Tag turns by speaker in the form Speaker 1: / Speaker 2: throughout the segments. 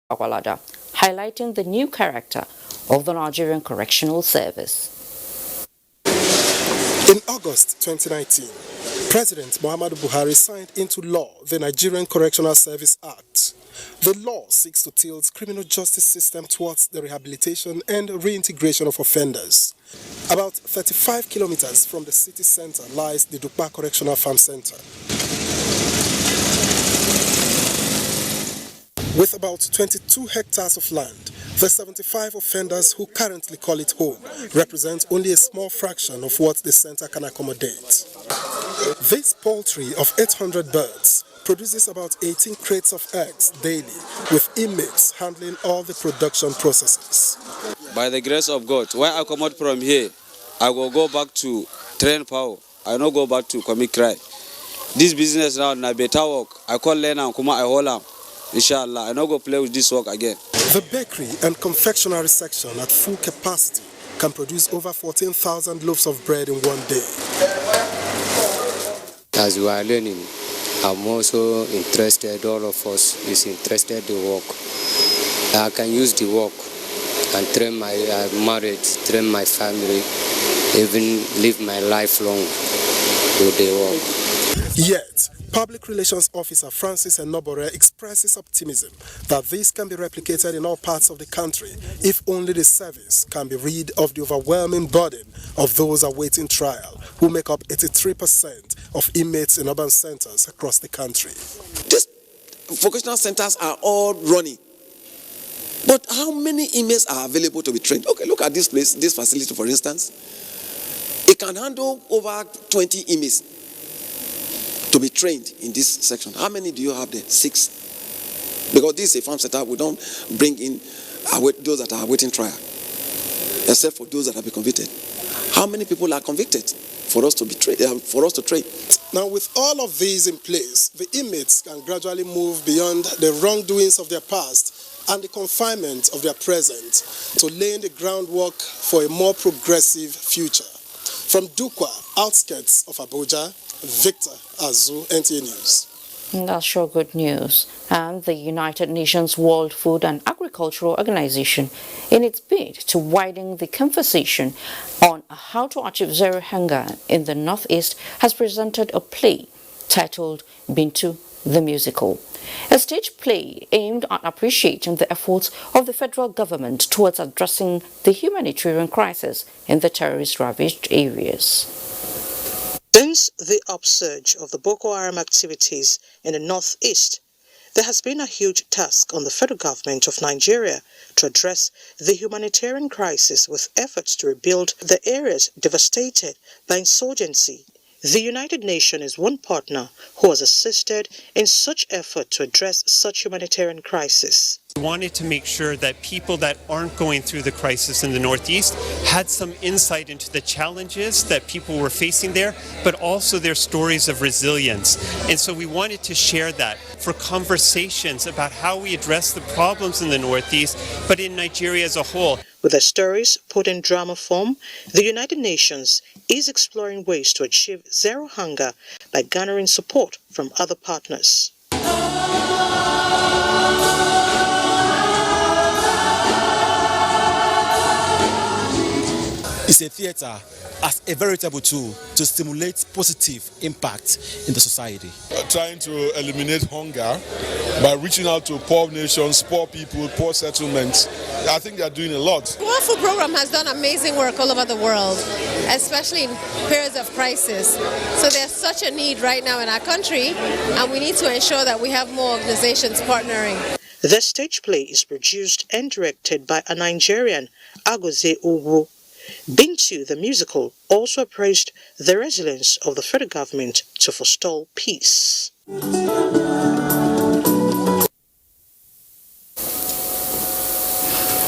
Speaker 1: Awalada, highlighting the new character of the Nigerian Correctional Service.
Speaker 2: In August 2019, President Muhammadu Buhari signed into law the Nigerian Correctional Service Act. The law seeks to tilt criminal justice system towards the rehabilitation and reintegration of offenders. About 35 kilometers from the city center lies the Dukpa Correctional Farm Center. With about 22 hectares of land, the 75 offenders who currently call it home represent only a small fraction of what the center can accommodate. This poultry of 800 birds produces about 18 crates of eggs daily, with inmates handling all the production processes.
Speaker 3: By the grace of God, when I come out from here, I will go back to train power. I no go back to commit crime. This business now na better work. I call Lena and Kuma I hold am. Inshallah, I no go play with this work again.
Speaker 2: The bakery and confectionery section at full capacity can produce over 14,000 loaves of bread in one day.
Speaker 4: As we are learning, I'm also interested, all of us is interested in work. I can use the work and train my marriage, train my family, even live my life long with the work.
Speaker 2: Yet, Public Relations Officer Francis Enobore expresses optimism that this can be replicated in all parts of the country if only the service can be rid of the overwhelming burden of those awaiting trial, who make up 83% of inmates in urban centers across the country.
Speaker 5: These vocational centers are all running. But how many inmates are available to be trained? Okay, look at this place, this facility, for instance. It can handle over 20 inmates to be trained in this section. How many do you have there? 6. Because this is a farm center, we don't bring in those that are awaiting trial, except for those that have been convicted. How many people are convicted for us to be for us to train?
Speaker 2: Now, with all of these in place, the inmates can gradually move beyond the wrongdoings of their past and the confinement of their present to laying the groundwork for a more progressive future. From Dukwa, outskirts of Abuja, Victor Azu, NTA News.
Speaker 1: That's sure good news. And the United Nations World Food and Agricultural Organization, in its bid to widen the conversation on how to achieve zero hunger in the Northeast, has presented a play titled Bintu the Musical. A stage play aimed at appreciating the efforts of the federal government towards addressing the humanitarian crisis in the terrorist-ravaged areas.
Speaker 6: Since the upsurge of the Boko Haram activities in the northeast, there has been a huge task on the federal government of Nigeria to address the humanitarian crisis with efforts to rebuild the areas devastated by insurgency. The United Nations is one partner who has assisted in such effort to address such humanitarian crisis.
Speaker 7: We wanted to make sure that people that aren't going through the crisis in the Northeast had some insight into the challenges that people were facing there, but also their stories of resilience. And so we wanted to share that for conversations about how we address the problems in the Northeast, but in Nigeria as a whole.
Speaker 6: With their stories put in drama form, the United Nations is exploring ways to achieve zero hunger by garnering support from other partners.
Speaker 8: It's a theatre as a veritable tool to stimulate positive impact in the society.
Speaker 9: Trying to eliminate hunger by reaching out to poor nations, poor people, poor settlements. I think they are doing a lot.
Speaker 10: The World Food Program has done amazing work all over the world, especially in periods of crisis. So there's such a need right now in our country, and we need to ensure that we have more organizations partnering.
Speaker 6: The stage play is produced and directed by a Nigerian, Agoze Uwu. Bintu the Musical also praised the resilience of the federal government to forestall peace.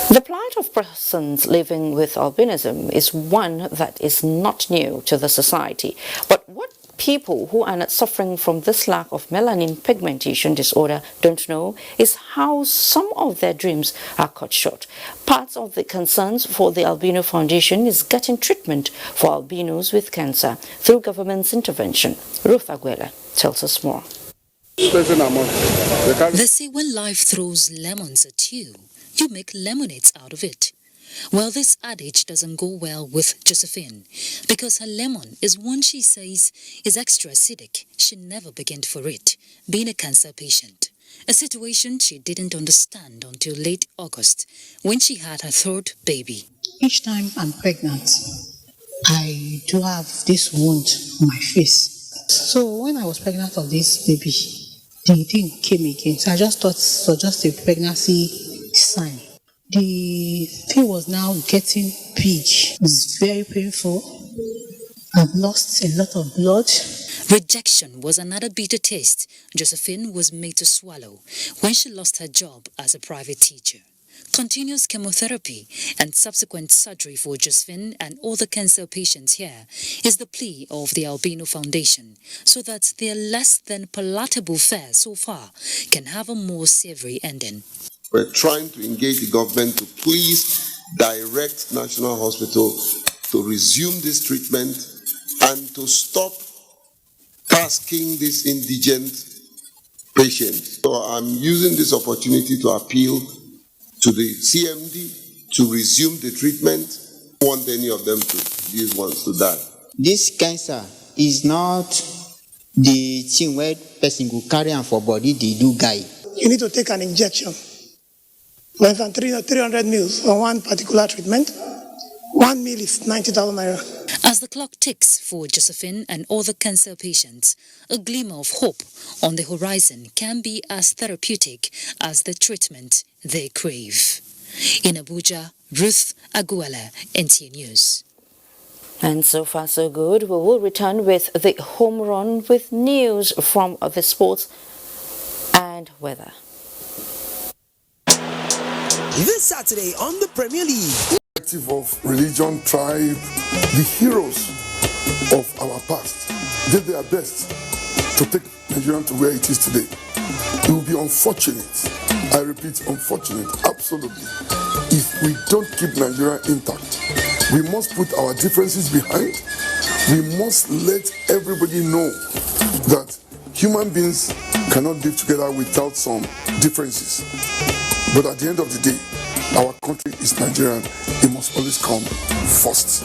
Speaker 1: The plight of persons living with albinism is one that is not new to the society. But what people who are not suffering from this lack of melanin pigmentation disorder don't know is how some of their dreams are cut short. Part of the concerns for the Albino Foundation is getting treatment for albinos with cancer through government's intervention. Ruth Aguela tells us more.
Speaker 11: They say when life throws lemons at you, you make lemonades out of it. Well, this adage doesn't go well with Josephine because her lemon is one she says is extra acidic. She never began for it, being a cancer patient. A situation she didn't understand until late August when she had her third baby.
Speaker 12: Each time I'm pregnant, I do have this wound on my face. So when I was pregnant of this baby, the thing came again. So I just thought it was just a pregnancy sign. The thing was now getting big. It's very painful. I've lost a lot of blood.
Speaker 11: Rejection was another bitter taste Josephine was made to swallow when she lost her job as a private teacher. Continuous chemotherapy and subsequent surgery for Josephine and other cancer patients here is the plea of the Albino Foundation so that their less than palatable fare so far can have a more savory ending.
Speaker 13: We're trying to engage the government to please direct National Hospital to resume this treatment and to stop tasking these indigent patients. So I'm using this opportunity to appeal to the CMD to resume the treatment. I don't want any of them, these ones, to die.
Speaker 14: This cancer is not the thing where person go carry on for body, they do guy.
Speaker 12: You need to take an injection. Less than 300 mils for one particular treatment. 1 mil is 90,000 naira.
Speaker 11: As the clock ticks for Josephine and other cancer patients, a glimmer of hope on the horizon can be as therapeutic as the treatment they crave. In Abuja, Ruth Aguala, NTA News.
Speaker 1: And so far so good. We will return with the home run with news from the sports and weather.
Speaker 15: This Saturday on the Premier League.
Speaker 9: Of religion, tribe, the heroes of our past did their best to take Nigeria to where it is today. It will be unfortunate, I repeat, unfortunate, absolutely, if we don't keep Nigeria intact. We must put our differences behind. We must let everybody know that human beings cannot live together without some differences. But at the end of the day, our country is Nigerian. It must always come first.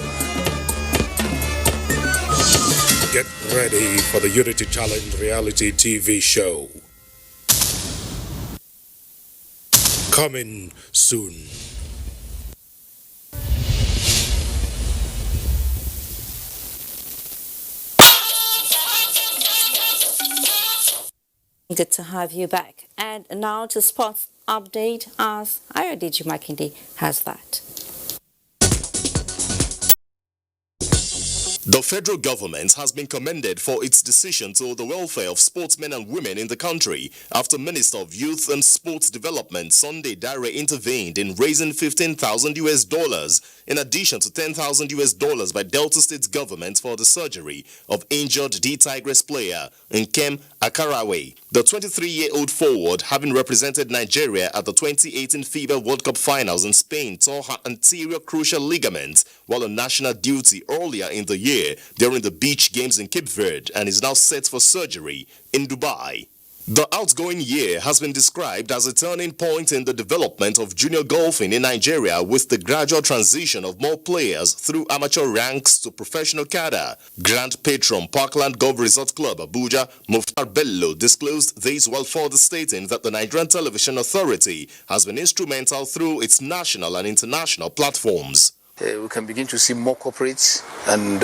Speaker 16: Get ready for the Unity Challenge reality TV show. Coming soon.
Speaker 1: Good to have you back. And now to sports update as Ayodiji Makinde has that.
Speaker 17: The federal government has been commended for its decision to the welfare of sportsmen and women in the country after Minister of Youth and Sports Development Sunday Dare intervened in raising $15,000 in addition to $10,000 by Delta State government for the surgery of injured D-Tigres player Nkem Akarawe. The 23-year-old forward, having represented Nigeria at the 2018 FIBA World Cup finals in Spain, tore her anterior cruciate ligament while on national duty earlier in the year during the beach games in Cape Verde and is now set for surgery in Dubai. The outgoing year has been described as a turning point in the development of junior golfing in Nigeria with the gradual transition of more players through amateur ranks to professional cadre. Grand Patron Parkland Golf Resort Club Abuja, Muftar Bello, disclosed this while further stating that the Nigerian Television Authority has been instrumental through its national and international platforms.
Speaker 18: We can begin to see more corporates and,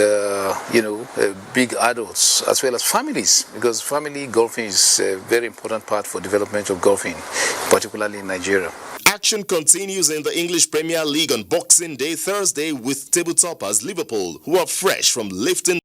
Speaker 18: big adults as well as families, because family golfing is a very important part for development of golfing, particularly in Nigeria.
Speaker 17: Action continues in the English Premier League on Boxing Day Thursday with table toppers Liverpool, who are fresh from lifting